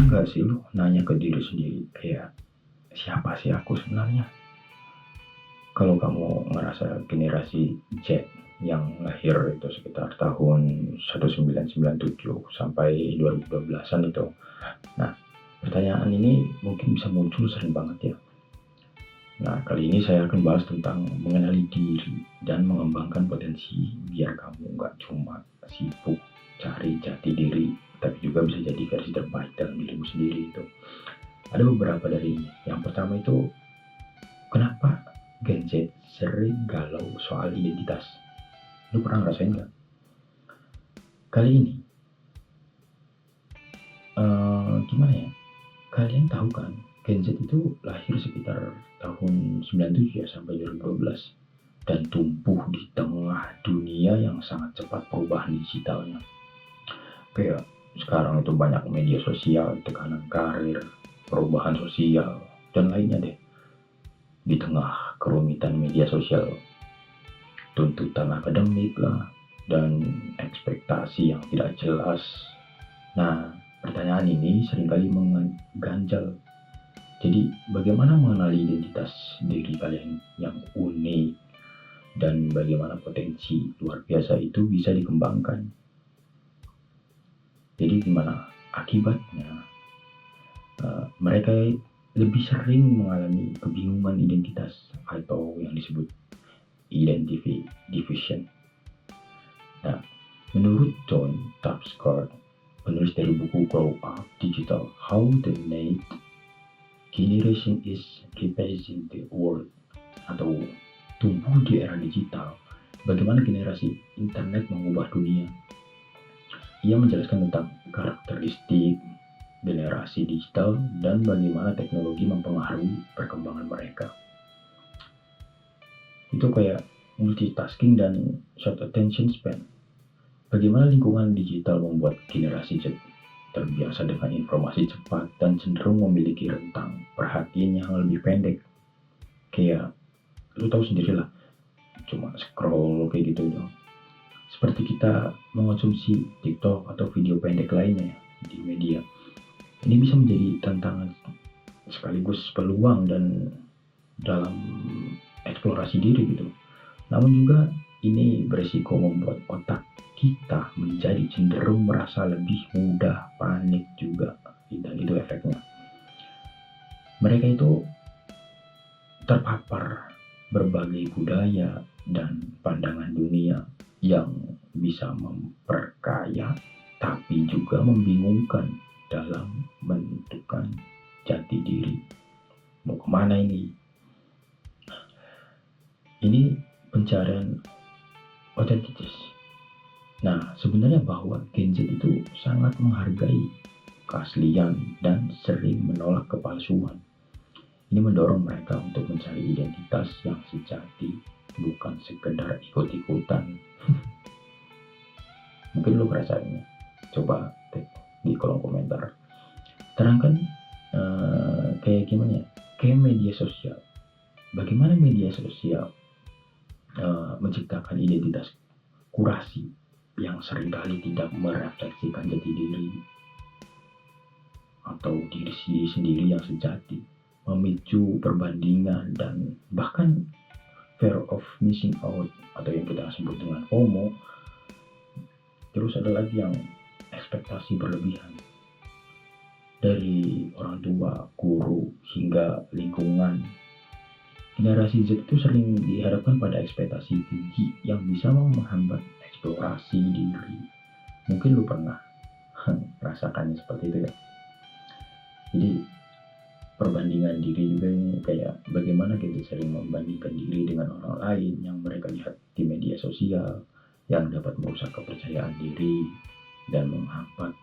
Pernah nggak sih lu nanya ke diri sendiri kayak siapa sih aku sebenarnya? Kalau kamu ngerasa generasi Z yang lahir itu sekitar tahun 1997 sampai 2012-an itu. Nah, pertanyaan ini mungkin bisa muncul sering banget ya. Nah, kali ini saya akan bahas tentang mengenali diri dan mengembangkan potensi biar kamu nggak cuma sibuk cari jati diri, tapi juga bisa jadi versi terbaik dalam dirimu sendiri itu. Ada beberapa dari ini. Yang pertama itu, kenapa Gen Z sering galau soal identitas? Lu pernah ngerasain nggak? Kali ini, gimana ya? Kalian tahu kan, Gen Z itu lahir sekitar tahun 97 ya sampai 2012 dan tumbuh di tengah dunia yang sangat cepat perubahan digitalnya. Kayak sekarang itu banyak media sosial, tekanan karir, perubahan sosial, dan lainnya deh. Di tengah kerumitan media sosial, tuntutan akademik lah, dan ekspektasi yang tidak jelas. Nah, pertanyaan ini seringkali mengganjal. Jadi, bagaimana mengenali identitas diri kalian yang unik dan bagaimana potensi luar biasa itu bisa dikembangkan? Jadi, gimana akibatnya? Mereka lebih sering mengalami kebingungan identitas atau yang disebut identity division. Nah, menurut John Tapscott, penulis dari buku Grow Up Digital, How the Next Generation is Replacing the World, atau tumbuh di era digital, bagaimana generasi internet mengubah dunia. Ia menjelaskan tentang karakteristik generasi digital dan bagaimana teknologi mempengaruhi perkembangan mereka. Itu kayak multitasking dan short attention span. Bagaimana lingkungan digital membuat generasi Z terbiasa dengan informasi cepat dan cenderung memiliki rentang perhatian yang lebih pendek. Kayak lu tahu sendiri lah, cuma scroll kayak gitu dong. Seperti kita mengonsumsi TikTok atau video pendek lainnya di media. Ini bisa menjadi tantangan sekaligus peluang dan dalam eksplorasi diri gitu. Namun juga ini beresiko membuat otak kita menjadi cenderung merasa lebih mudah panik juga, dan itu efeknya. Mereka itu terpapar berbagai budaya dan pandangan dunia yang bisa memperkaya tapi juga membingungkan dalam menentukan jati diri. Mau kemana ini? Ini pencarian otentistas. Nah, sebenarnya bahwa Gen Z itu sangat menghargai keaslian dan sering menolak kepalsuan. Ini mendorong mereka untuk mencari identitas yang sejati, bukan sekedar ikut-ikutan. Mungkin lo ngerasainnya. Coba di kolom komentar. Terangkan kayak gimana ya? Kayak media sosial. Bagaimana media sosial menciptakan identitas kurasi yang seringkali tidak merefleksikan jati diri atau diri sendiri yang sejati, memicu perbandingan dan bahkan fear of missing out atau yang kita sebut dengan FOMO. Terus ada lagi yang ekspektasi berlebihan dari orang tua, guru, hingga lingkungan. Generasi Z itu sering dihadapkan pada ekspektasi tinggi yang bisa menghambat eksplorasi diri. Mungkin lu pernah rasakannya seperti itu ya. Jadi perbandingan diri juga ini kayak bagaimana kita sering membandingkan diri dengan orang lain yang mereka lihat di media sosial, yang dapat merusak kepercayaan diri dan menghambat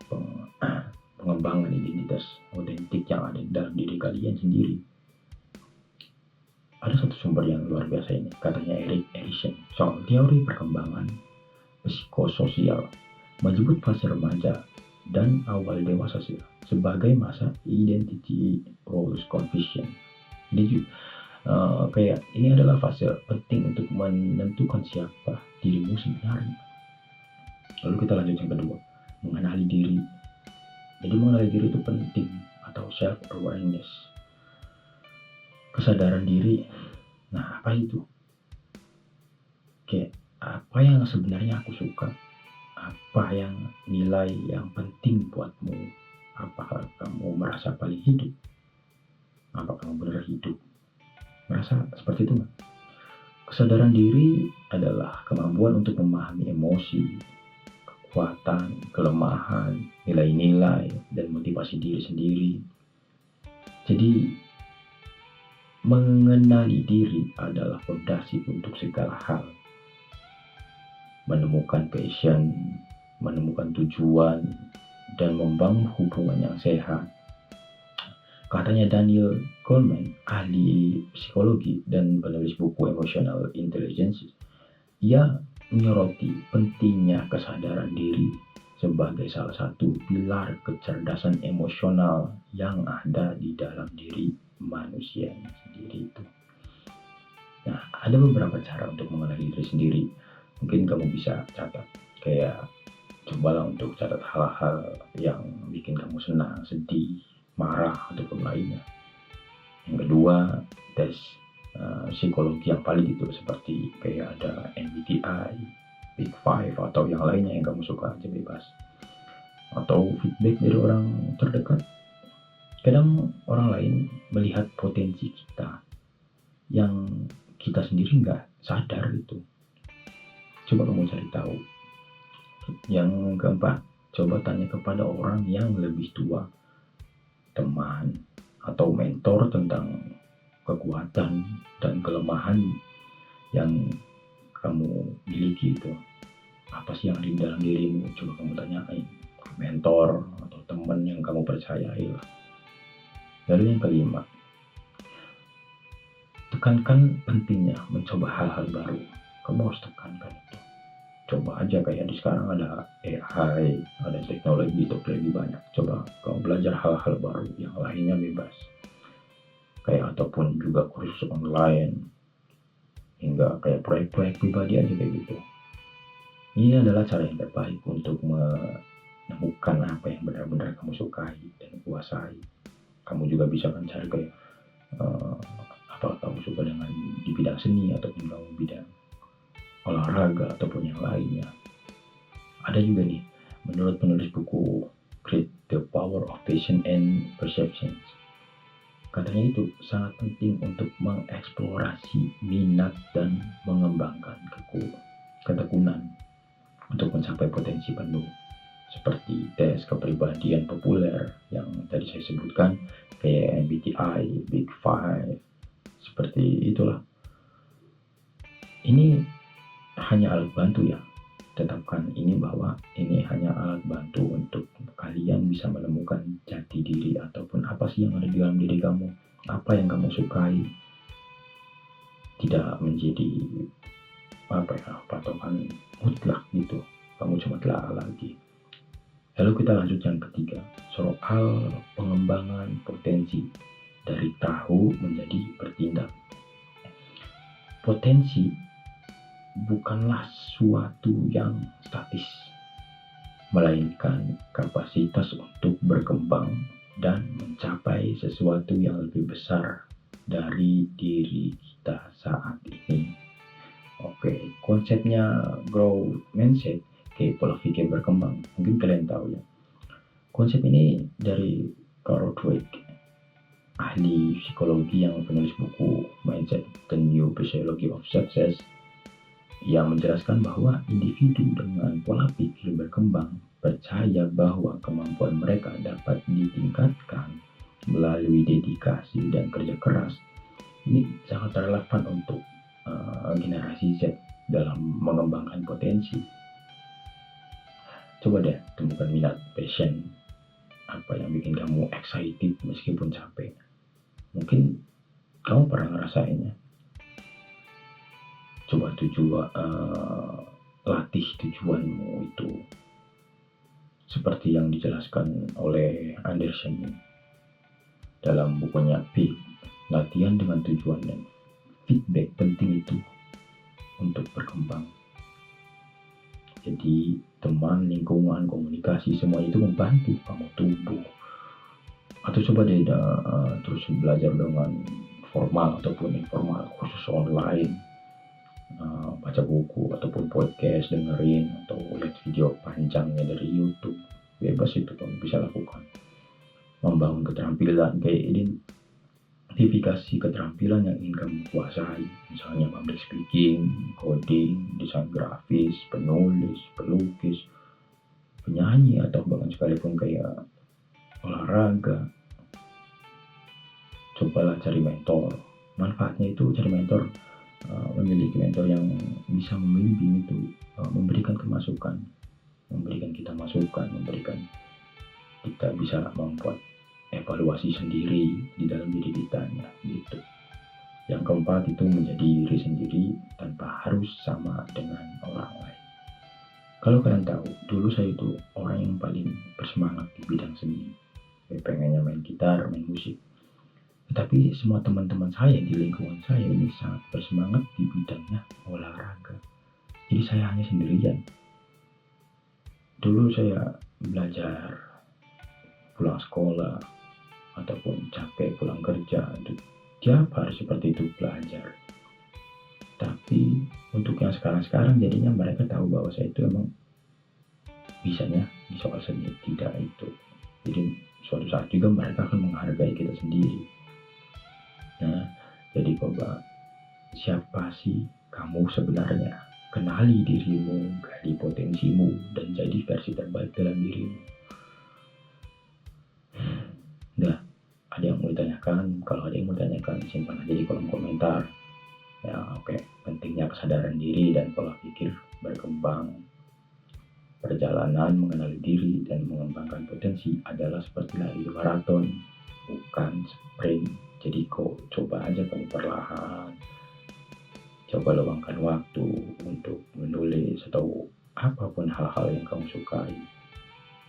pengembangan identitas otentik yang ada dalam diri kalian sendiri. Ada satu sumber yang luar biasa ini, katanya Erik Erikson, soal teori perkembangan psikososial, menyebut fase remaja dan awal dewasa sebagai masa identity roles confusion. Jadi kayak ini adalah fase penting untuk menentukan siapa dirimu sebenarnya. Lalu kita lanjut yang kedua, mengenali diri. Jadi mengenali diri itu penting, atau self awareness, kesadaran diri. Nah, apa itu? Kayak apa yang sebenarnya aku suka, apa yang nilai yang penting buatmu, apakah kamu merasa paling hidup, apa kamu benar hidup, merasa seperti itu nggak? Kesadaran diri adalah kemampuan untuk memahami emosi, kekuatan, kelemahan, nilai-nilai, dan motivasi diri sendiri. Jadi, mengenali diri adalah fondasi untuk segala hal. Menemukan passion, menemukan tujuan, dan membangun hubungan yang sehat. Katanya Daniel Goleman, ahli psikologi dan penulis buku Emotional Intelligence, ia menyoroti pentingnya kesadaran diri sebagai salah satu pilar kecerdasan emosional yang ada di dalam diri manusia sendiri itu. Nah, ada beberapa cara untuk mengenali diri sendiri. Mungkin kamu bisa catat, kayak cobalah untuk catat hal-hal yang bikin kamu senang, sedih, marah, ataupun lainnya. Yang kedua, tes psikologi yang valid itu, seperti kayak ada MBTI, Big Five, atau yang lainnya yang kamu suka aja, bebas. Atau feedback dari orang terdekat. Kadang orang lain melihat potensi kita yang kita sendiri nggak sadar gitu. Coba kamu cari tahu. Yang keempat, coba tanya kepada orang yang lebih tua, teman, atau mentor tentang kekuatan dan kelemahan yang kamu miliki itu. Apa sih yang ada di dalam dirimu? Coba kamu tanyain ke mentor atau teman yang kamu percayai lah. Lalu yang kelima, tekankan pentingnya mencoba hal-hal baru. Kamu harus tekankan itu. Coba aja, kayak di sekarang ada AI, ada teknologi itu lebih banyak. Coba kamu belajar hal-hal baru, yang lainnya bebas. Kayak ataupun juga kursus online, hingga kayak proyek-proyek pribadi aja kayak gitu. Ini adalah cara yang terbaik untuk menemukan apa yang benar-benar kamu sukai dan kuasai. Kamu juga bisa kan cari kayak apa kamu suka dengan di bidang seni, ataupun kamu bidang olahraga, ataupun yang lainnya. Ada juga nih, menurut penulis buku Great The Power of Passion and Perceptions, katanya itu sangat penting untuk mengeksplorasi minat dan mengembangkan ketekunan untuk mencapai potensi penuh, seperti tes kepribadian populer yang tadi saya sebutkan, kayak MBTI, Big Five, seperti itulah. Ini hanya alat bantu ya. Tetapkan ini bahwa ini hanya alat bantu untuk kalian bisa menemukan jati diri, ataupun apa sih yang ada di dalam diri kamu, apa yang kamu sukai. Tidak menjadi patokan mutlak gitu. Kamu cuma telah lagi. Lalu kita lanjut yang ketiga, soal pengembangan potensi dari tahu menjadi bertindak. Potensi bukanlah suatu yang statis, melainkan kapasitas untuk berkembang dan mencapai sesuatu yang lebih besar dari diri kita saat ini. Oke, konsepnya growth mindset, kayak pola pikir berkembang, mungkin kalian tahu ya. Konsep ini dari Carol Dweck, ahli psikologi yang penulis buku Mindset, The New Physiology of Success, yang menjelaskan bahwa individu dengan pola pikir berkembang percaya bahwa kemampuan mereka dapat ditingkatkan melalui dedikasi dan kerja keras. Ini sangat relevan untuk generasi Z dalam mengembangkan potensi. Coba deh temukan minat, passion, apa yang bikin kamu excited meskipun capek. Mungkin kamu pernah ngerasainnya. Coba latih tujuanmu itu, seperti yang dijelaskan oleh Anderson dalam bukunya Big, latihan dengan tujuan dan feedback penting itu untuk berkembang. Jadi teman, lingkungan, komunikasi, semua itu membantu kamu tumbuh. Atau coba deh terus belajar dengan formal ataupun informal, kursus online, baca buku ataupun podcast, dengerin atau lihat video panjangnya dari YouTube. Bebas itu kamu bisa lakukan. Membangun keterampilan kayak identifikasi keterampilan yang ingin kamu kuasai, misalnya public speaking, coding, desain grafis, penulis, pelukis, penyanyi, atau bahkan sekalipun kayak olahraga. Cobalah cari mentor. Manfaatnya itu cari mentor, memiliki mentor yang bisa membimbing itu, memberikan kemasukan, memberikan kita masukan, memberikan kita bisa membuat evaluasi sendiri di dalam diri kita gitu. Yang keempat itu menjadi diri sendiri tanpa harus sama dengan orang lain. Kalau kalian tahu, dulu saya itu orang yang paling bersemangat di bidang seni. Saya pengennya main gitar, main musik. Tetapi semua teman-teman saya di lingkungan saya ini sangat bersemangat di bidangnya olahraga. Jadi saya hanya sendirian. Dulu saya belajar pulang sekolah ataupun capek pulang kerja, tiap hari seperti itu belajar. Tapi untuk yang sekarang jadinya mereka tahu bahwa saya itu emang bisanya di soal seni, tidak itu. Jadi suatu saat juga mereka akan menghargai kita sendiri. Nah, jadi coba, siapa sih kamu sebenarnya? Kenali dirimu, gali potensimu, dan jadi versi terbaik dalam dirimu. Nah, ada yang mau ditanyakan? Kalau ada yang mau ditanyakan, simpan aja di kolom komentar. Ya, oke. Pentingnya kesadaran diri dan pola pikir berkembang. Perjalanan mengenali diri dan mengembangkan potensi adalah seperti lari maraton, bukan sprint. Jadi coba aja kamu perlahan. Coba luangkan waktu untuk menulis atau apapun hal-hal yang kamu sukai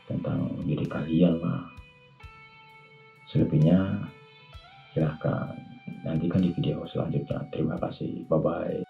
tentang diri kalian lah. Selebihnya silahkan nantikan di video selanjutnya. Terima kasih. Bye-bye.